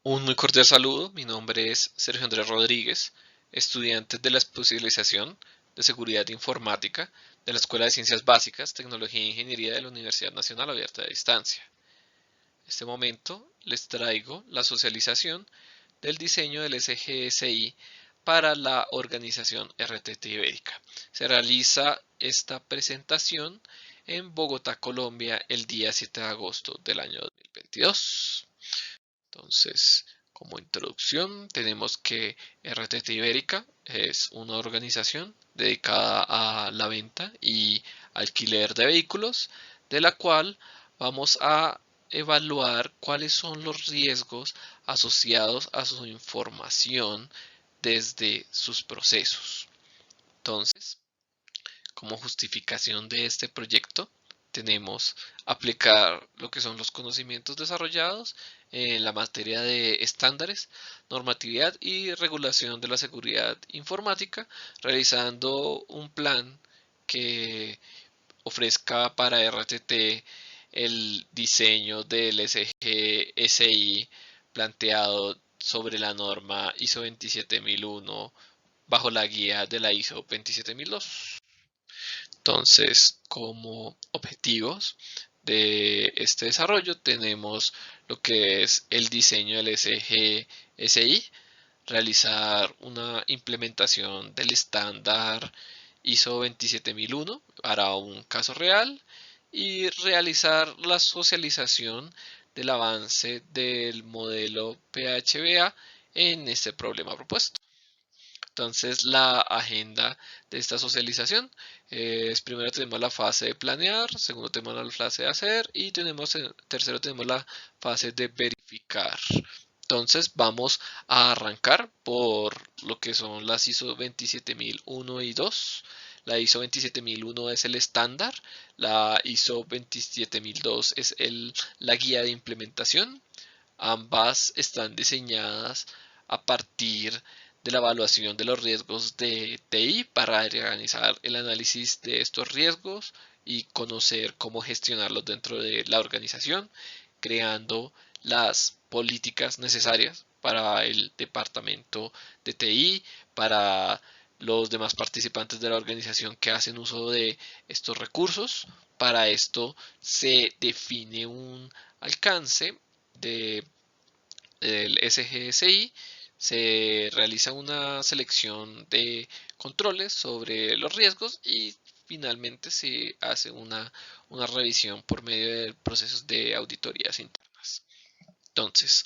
Un muy cordial saludo, mi nombre es Sergio Andrés Rodríguez, estudiante de la especialización de Seguridad Informática de la Escuela de Ciencias Básicas, Tecnología e Ingeniería de la Universidad Nacional Abierta de Distancia. En este momento les traigo la socialización del diseño del SGSI para la organización RTT Ibérica. Se realiza esta presentación en Bogotá, Colombia, el día 7 de agosto del año 2022. Entonces, como introducción, tenemos que RTT Ibérica es una organización dedicada a la venta y alquiler de vehículos, de la cual vamos a evaluar cuáles son los riesgos asociados a su información desde sus procesos. Entonces, como justificación de este proyecto, tenemos aplicar lo que son los conocimientos desarrollados en la materia de estándares, normatividad y regulación de la seguridad informática, realizando un plan que ofrezca para RTT el diseño del SGSI planteado sobre la norma ISO 27001 bajo la guía de la ISO 27002. Entonces, como objetivos de este desarrollo tenemos lo que es el diseño del SGSI, realizar una implementación del estándar ISO 27001 para un caso real y realizar la socialización del avance del modelo PHBA en este problema propuesto. Entonces, la agenda de esta socialización es: primero tenemos la fase de planear, segundo tenemos la fase de hacer y tercero tenemos la fase de verificar. Entonces vamos a arrancar por lo que son las ISO 27001 y 2. La ISO 27001 es el estándar, la ISO 27002 es la guía de implementación. Ambas están diseñadas a partir de la evaluación de los riesgos de TI para organizar el análisis de estos riesgos y conocer cómo gestionarlos dentro de la organización, creando las políticas necesarias para el departamento de TI, para los demás participantes de la organización que hacen uso de estos recursos. Para esto se define un alcance de, del SGSI, se realiza una selección de controles sobre los riesgos y finalmente se hace una revisión por medio de procesos de auditorías internas. Entonces,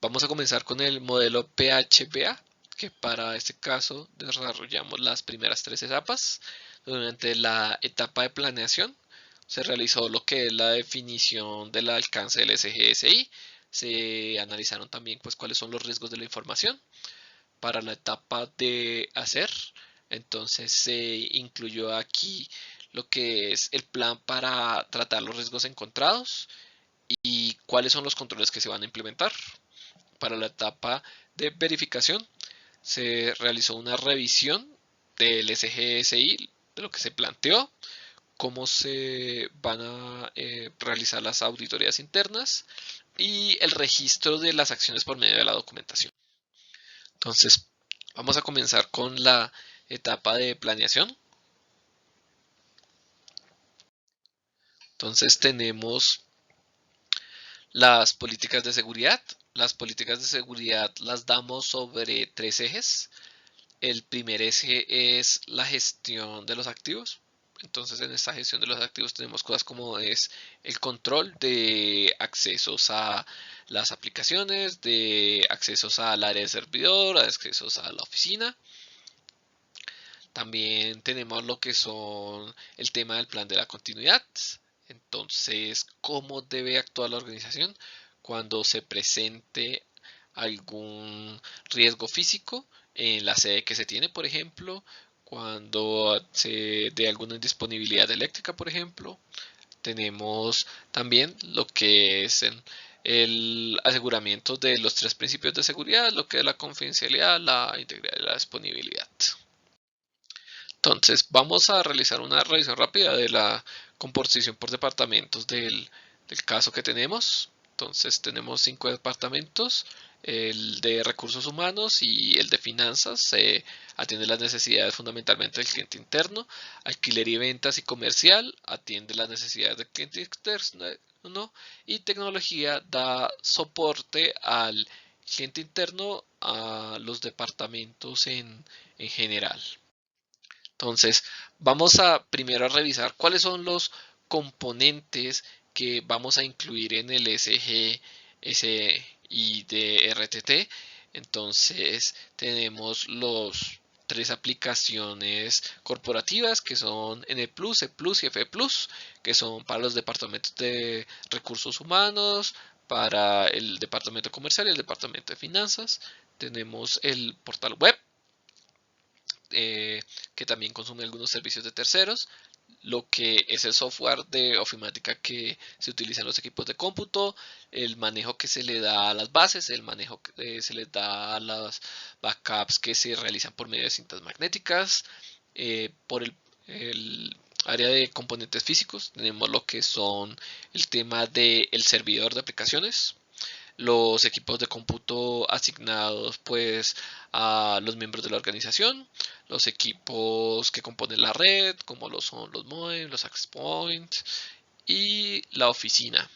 vamos a comenzar con el modelo PHBA, que para este caso desarrollamos las primeras tres etapas. Durante la etapa de planeación se realizó lo que es la definición del alcance del SGSI. Se analizaron también pues cuáles son los riesgos de la información. Para la etapa de hacer, entonces se incluyó aquí lo que es el plan para tratar los riesgos encontrados y cuáles son los controles que se van a implementar. Para la etapa de verificación se realizó una revisión del SGSI, de lo que se planteó, cómo se van a realizar las auditorías internas y el registro de las acciones por medio de la documentación. Entonces, vamos a comenzar con la etapa de planeación. Entonces tenemos las políticas de seguridad. Las políticas de seguridad las damos sobre tres ejes. El primer eje es la gestión de los activos. Entonces, en esta gestión de los activos tenemos cosas como es el control de accesos a las aplicaciones, de accesos al área de servidor, accesos a la oficina. También tenemos lo que son el tema del plan de la continuidad. Entonces, cómo debe actuar la organización cuando se presente algún riesgo físico en la sede que se tiene, por ejemplo, cuando se dé alguna indisponibilidad eléctrica, por ejemplo. Tenemos también lo que es el aseguramiento de los tres principios de seguridad, lo que es la confidencialidad, la integridad y la disponibilidad. Entonces, vamos a realizar una revisión rápida de la composición por departamentos del caso que tenemos. Entonces tenemos 5 departamentos, el de recursos humanos y el de finanzas. Se atiende las necesidades fundamentalmente del cliente interno. Alquiler y ventas y comercial atiende las necesidades del cliente externo. Y tecnología da soporte al cliente interno, a los departamentos en general. Entonces, vamos a primero a revisar cuáles son los componentes que vamos a incluir en el SGSI de RTT. Entonces, tenemos los tres aplicaciones corporativas que son N+, E+, y F+, que son para los departamentos de recursos humanos, para el departamento comercial y el departamento de finanzas. Tenemos el portal web, que también consume algunos servicios de terceros, lo que es el software de ofimática que se utiliza en los equipos de cómputo, el manejo que se le da a las bases, el manejo que se les da a las backups que se realizan por medio de cintas magnéticas. Por el área de componentes físicos tenemos lo que son el tema del servidor de aplicaciones, los equipos de cómputo asignados pues a los miembros de la organización, los equipos que componen la red, como lo son los modems, los access points y la oficina.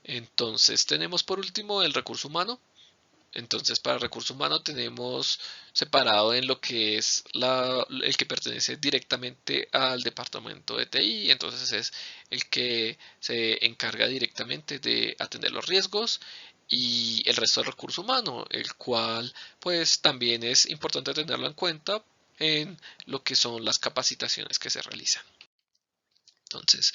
Entonces tenemos por último el recurso humano. Entonces para el recurso humano tenemos separado en lo que es el que pertenece directamente al departamento de TI. Entonces es el que se encarga directamente de atender los riesgos, y el resto del recurso humano, el cual pues también es importante tenerlo en cuenta en lo que son las capacitaciones que se realizan. Entonces,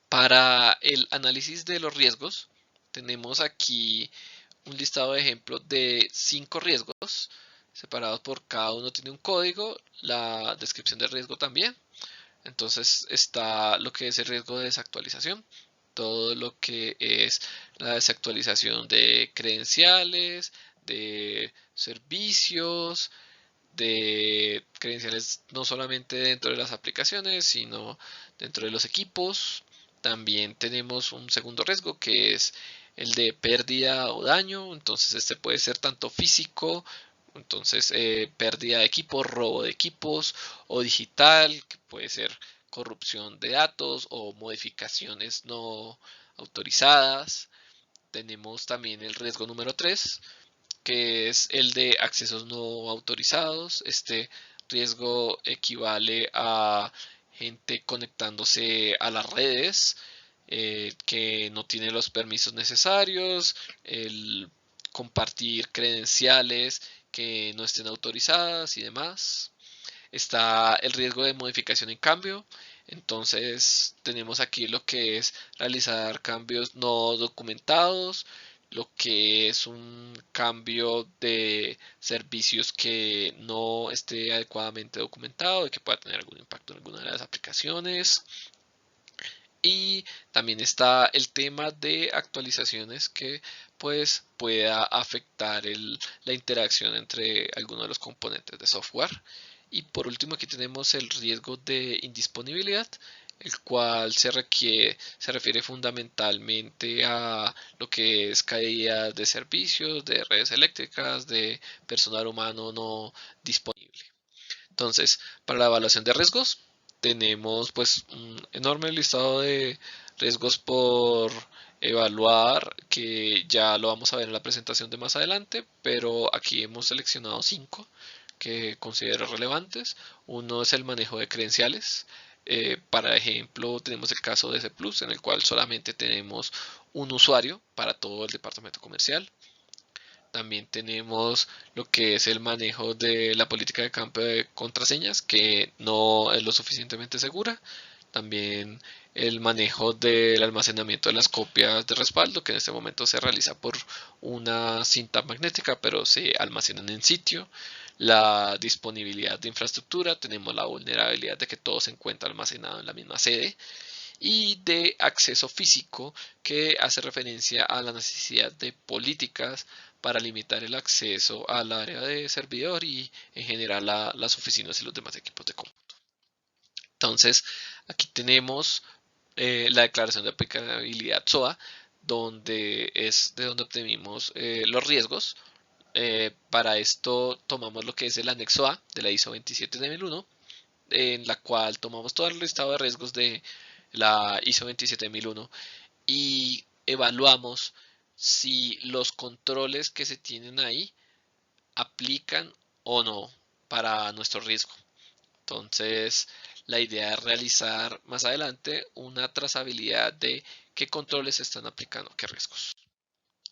para el análisis de los riesgos, tenemos aquí un listado de ejemplos de 5 riesgos separados por cada uno tiene un código, la descripción del riesgo también. Entonces está lo que es el riesgo de desactualización, todo lo que es la desactualización de credenciales, de servicios, de credenciales no solamente dentro de las aplicaciones, sino dentro de los equipos. También tenemos un segundo riesgo que es el de pérdida o daño. Entonces este puede ser tanto físico, entonces pérdida de equipos, robo de equipos, o digital, que puede ser corrupción de datos o modificaciones no autorizadas. Tenemos también el riesgo número 3, que es el de accesos no autorizados. Este riesgo equivale a gente conectándose a las redes que no tiene los permisos necesarios, el compartir credenciales que no estén autorizadas y demás. Está el riesgo de modificación en cambio. Entonces tenemos aquí lo que es realizar cambios no documentados, lo que es un cambio de servicios que no esté adecuadamente documentado y que pueda tener algún impacto en alguna de las aplicaciones. Y también está el tema de actualizaciones que pues pueda afectar la interacción entre algunos de los componentes de software. Y por último aquí tenemos el riesgo de indisponibilidad, el cual se refiere fundamentalmente a lo que es caída de servicios, de redes eléctricas, de personal humano no disponible. Entonces, para la evaluación de riesgos, tenemos pues un enorme listado de riesgos por evaluar, que ya lo vamos a ver en la presentación de más adelante, pero aquí hemos seleccionado 5 que considero relevantes. Uno es el manejo de credenciales. Para ejemplo, tenemos el caso de C+, en el cual solamente tenemos un usuario para todo el departamento comercial. También tenemos lo que es el manejo de la política de campo de contraseñas, que no es lo suficientemente segura. También el manejo del almacenamiento de las copias de respaldo, que en este momento se realiza por una cinta magnética, pero se almacenan en sitio. La disponibilidad de infraestructura, tenemos la vulnerabilidad de que todo se encuentra almacenado en la misma sede. Y de acceso físico, que hace referencia a la necesidad de políticas para limitar el acceso al área de servidor y en general a las oficinas y los demás equipos de cómputo. Entonces, aquí tenemos la declaración de aplicabilidad SOA donde es de donde obtenemos los riesgos. Para esto tomamos lo que es el anexo A de la ISO 27001, en la cual tomamos todo el listado de riesgos de la ISO 27001 y evaluamos si los controles que se tienen ahí aplican o no para nuestro riesgo. Entonces, la idea es realizar más adelante una trazabilidad de qué controles se están aplicando, qué riesgos.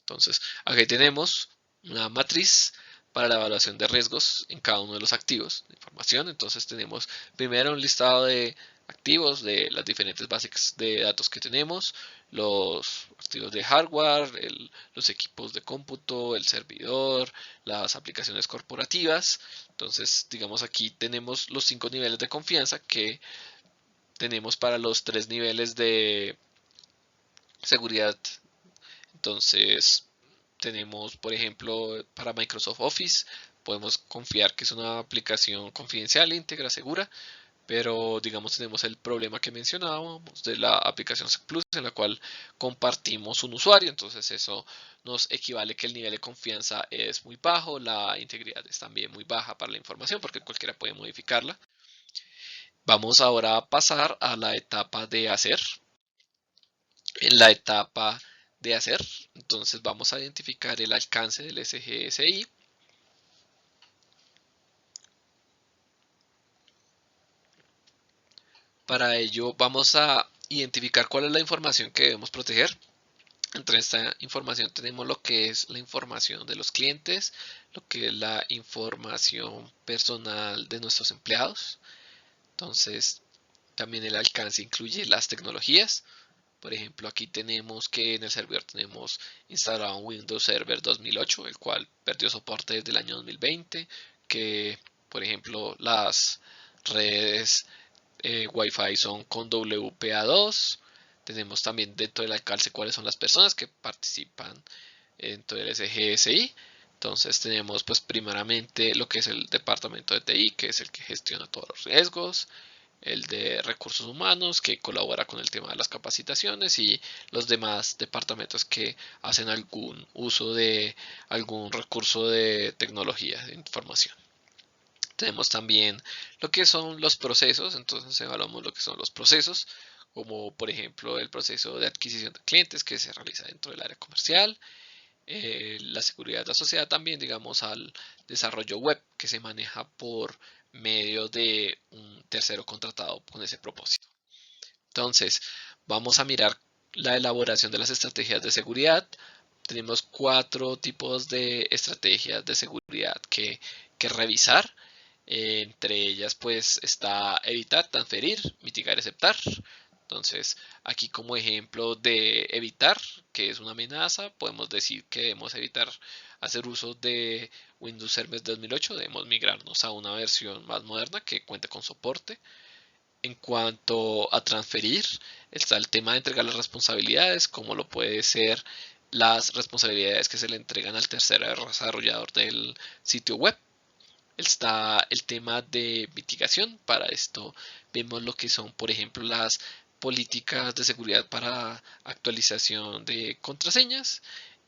Entonces, aquí tenemos una matriz para la evaluación de riesgos en cada uno de los activos de información. Entonces, tenemos primero un listado de activos de las diferentes bases de datos que tenemos, los activos de hardware, los equipos de cómputo, el servidor, las aplicaciones corporativas. Entonces, digamos, aquí tenemos los 5 niveles de confianza que tenemos para los 3 niveles de seguridad. Entonces, tenemos, por ejemplo, para Microsoft Office, podemos confiar que es una aplicación confidencial, íntegra, segura, pero digamos tenemos el problema que mencionábamos de la aplicación SEC Plus, en la cual compartimos un usuario. Entonces eso nos equivale que el nivel de confianza es muy bajo, la integridad es también muy baja para la información porque cualquiera puede modificarla. Vamos ahora a pasar a la etapa de hacer. En la etapa de hacer, entonces vamos a identificar el alcance del SGSI. Para ello vamos a identificar cuál es la información que debemos proteger. Entre esta información tenemos lo que es la información de los clientes, lo que es la información personal de nuestros empleados. Entonces, también el alcance incluye las tecnologías. Por ejemplo, aquí tenemos que en el servidor tenemos instalado un Windows Server 2008, el cual perdió soporte desde el año 2020, que por ejemplo las redes Wi-Fi son con WPA2. Tenemos también dentro del alcance cuáles son las personas que participan dentro del SGSI. Entonces tenemos pues primeramente lo que es el departamento de TI, que es el que gestiona todos los riesgos, el de recursos humanos, que colabora con el tema de las capacitaciones, y los demás departamentos que hacen algún uso de algún recurso de tecnología de información. Tenemos también lo que son los procesos. Entonces evaluamos lo que son los procesos, como por ejemplo el proceso de adquisición de clientes que se realiza dentro del área comercial, la seguridad asociada también, digamos, al desarrollo web que se maneja por medio de un tercero contratado con ese propósito. Entonces, vamos a mirar la elaboración de las estrategias de seguridad. Tenemos 4 tipos de estrategias de seguridad que revisar. Entre ellas pues está evitar, transferir, mitigar y aceptar. Entonces aquí como ejemplo de evitar, que es una amenaza, podemos decir que debemos evitar hacer uso de Windows Server 2008, debemos migrarnos a una versión más moderna que cuente con soporte. En cuanto a transferir, está el tema de entregar las responsabilidades, como lo puede ser las responsabilidades que se le entregan al tercer desarrollador del sitio web. Está el tema de mitigación. Para esto vemos lo que son, por ejemplo, las políticas de seguridad para actualización de contraseñas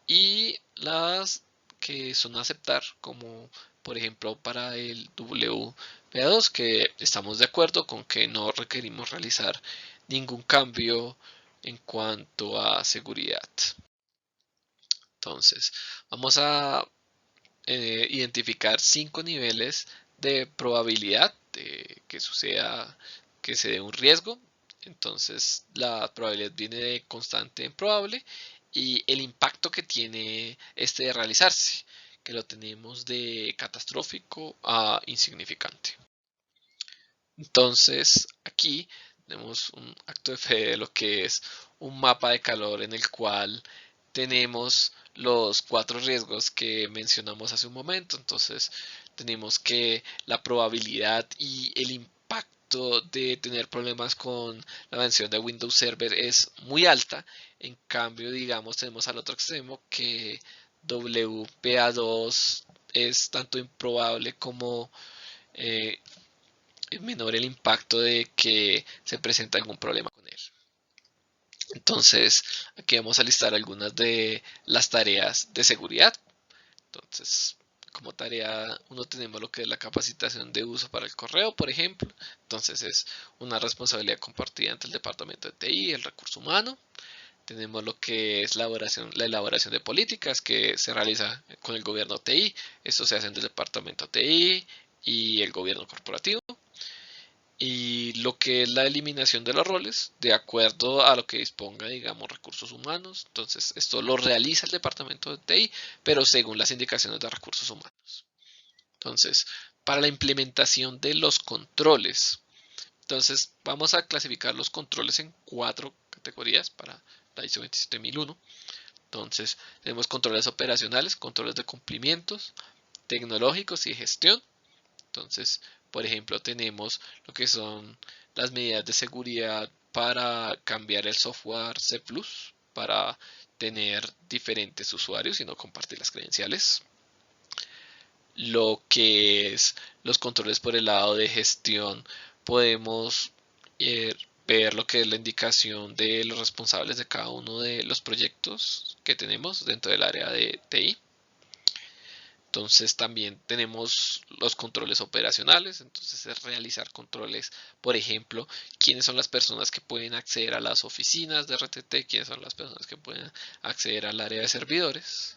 y las que son a aceptar, como por ejemplo para el WPA2, que estamos de acuerdo con que no requerimos realizar ningún cambio en cuanto a seguridad. Entonces, vamos a identificar 5 niveles de probabilidad de que suceda, que se dé un riesgo. Entonces la probabilidad viene de constante en probable, y el impacto que tiene este de realizarse, que lo tenemos de catastrófico a insignificante. Entonces aquí tenemos un acto de fe de lo que es un mapa de calor en el cual tenemos los 4 riesgos que mencionamos hace un momento. Entonces tenemos que la probabilidad y el impacto de tener problemas con la versión de Windows Server es muy alta. En cambio, digamos, tenemos al otro extremo que WPA2 es tanto improbable como eh, menor el impacto de que se presenta algún problema con él. Entonces, aquí vamos a listar algunas de las tareas de seguridad. Entonces, como tarea uno tenemos lo que es la capacitación de uso para el correo, por ejemplo. Entonces es una responsabilidad compartida entre el departamento de TI y el recurso humano. Tenemos lo que es la elaboración de políticas que se realiza con el gobierno TI. Esto se hace entre el departamento TI y el gobierno corporativo. Y lo que es la eliminación de los roles de acuerdo a lo que disponga, digamos, recursos humanos. Entonces, esto lo realiza el departamento de TI, pero según las indicaciones de recursos humanos. Entonces, para la implementación de los controles, entonces vamos a clasificar los controles en 4 categorías para la ISO 27001. Entonces, tenemos controles operacionales, controles de cumplimientos, tecnológicos y gestión. Entonces, por ejemplo, tenemos lo que son las medidas de seguridad para cambiar el software C++ para tener diferentes usuarios y no compartir las credenciales. Lo que es los controles por el lado de gestión, podemos eh, ver lo que es la indicación de los responsables de cada uno de los proyectos que tenemos dentro del área de TI. Entonces también tenemos los controles operacionales, entonces es realizar controles, por ejemplo, quiénes son las personas que pueden acceder a las oficinas de RTT, quiénes son las personas que pueden acceder al área de servidores.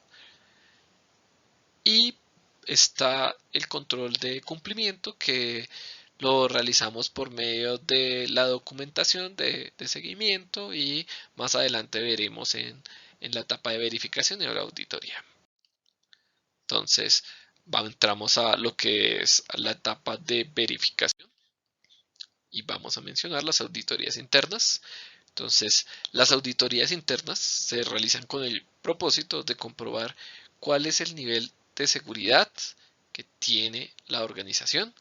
Y está el control de cumplimiento que lo realizamos por medio de la documentación de seguimiento y más adelante veremos en la etapa de verificación y la auditoría. Entonces, entramos a lo que es la etapa de verificación y vamos a mencionar las auditorías internas. Entonces, las auditorías internas se realizan con el propósito de comprobar cuál es el nivel de seguridad que tiene la organización.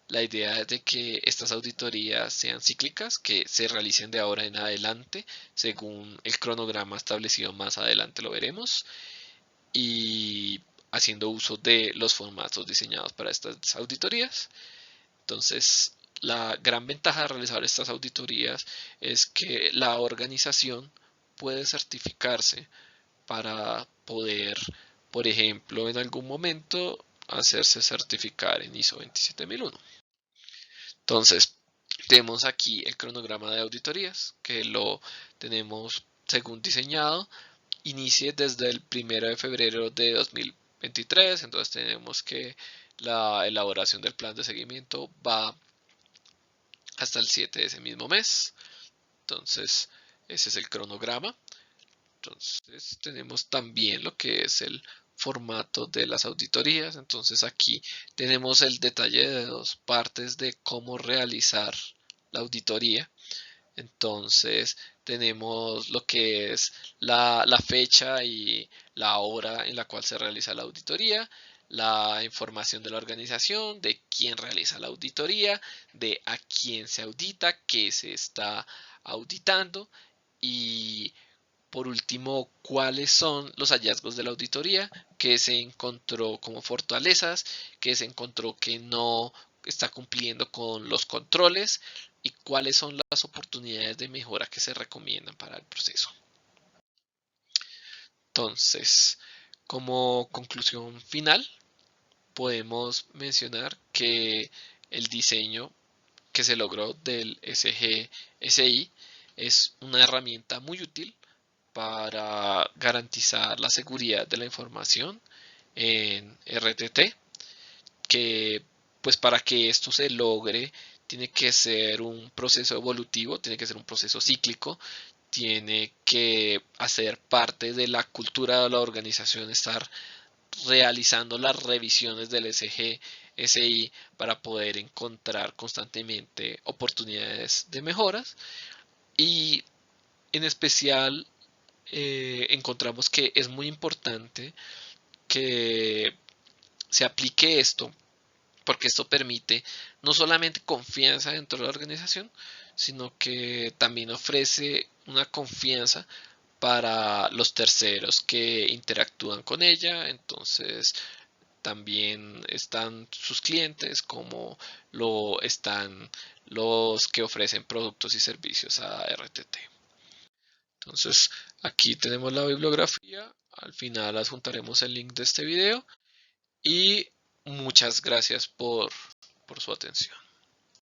La idea es de que estas auditorías sean cíclicas, que se realicen de ahora en adelante, según el cronograma establecido más adelante lo veremos, y haciendo uso de los formatos diseñados para estas auditorías. Entonces, la gran ventaja de realizar estas auditorías es que la organización puede certificarse para poder, por ejemplo, en algún momento hacerse certificar en ISO 27001. Entonces, tenemos aquí el cronograma de auditorías, que lo tenemos según diseñado. Inicie desde el 1 de febrero de 2023, entonces tenemos que la elaboración del plan de seguimiento va hasta el 7 de ese mismo mes. Entonces, ese es el cronograma. Entonces, tenemos también lo que es el formato de las auditorías. Entonces, aquí tenemos el detalle de 2 partes de cómo realizar la auditoría. Entonces, tenemos lo que es la fecha y la hora en la cual se realiza la auditoría, la información de la organización, de quién realiza la auditoría, de a quién se audita, qué se está auditando y por último, cuáles son los hallazgos de la auditoría, qué se encontró como fortalezas, qué se encontró que no está cumpliendo con los controles y cuáles son las oportunidades de mejora que se recomiendan para el proceso. Entonces, como conclusión final, podemos mencionar que el diseño que se logró del SGSI es una herramienta muy útil para garantizar la seguridad de la información en RTT, que pues para que esto se logre tiene que ser un proceso evolutivo, tiene que ser un proceso cíclico, tiene que hacer parte de la cultura de la organización, estar realizando las revisiones del SGSI para poder encontrar constantemente oportunidades de mejoras y en especial encontramos que es muy importante que se aplique esto porque esto permite no solamente confianza dentro de la organización, sino que también ofrece una confianza para los terceros que interactúan con ella. Entonces, también están sus clientes como lo están los que ofrecen productos y servicios a RTT. Entonces aquí tenemos la bibliografía, al final adjuntaremos el link de este video y muchas gracias por su atención.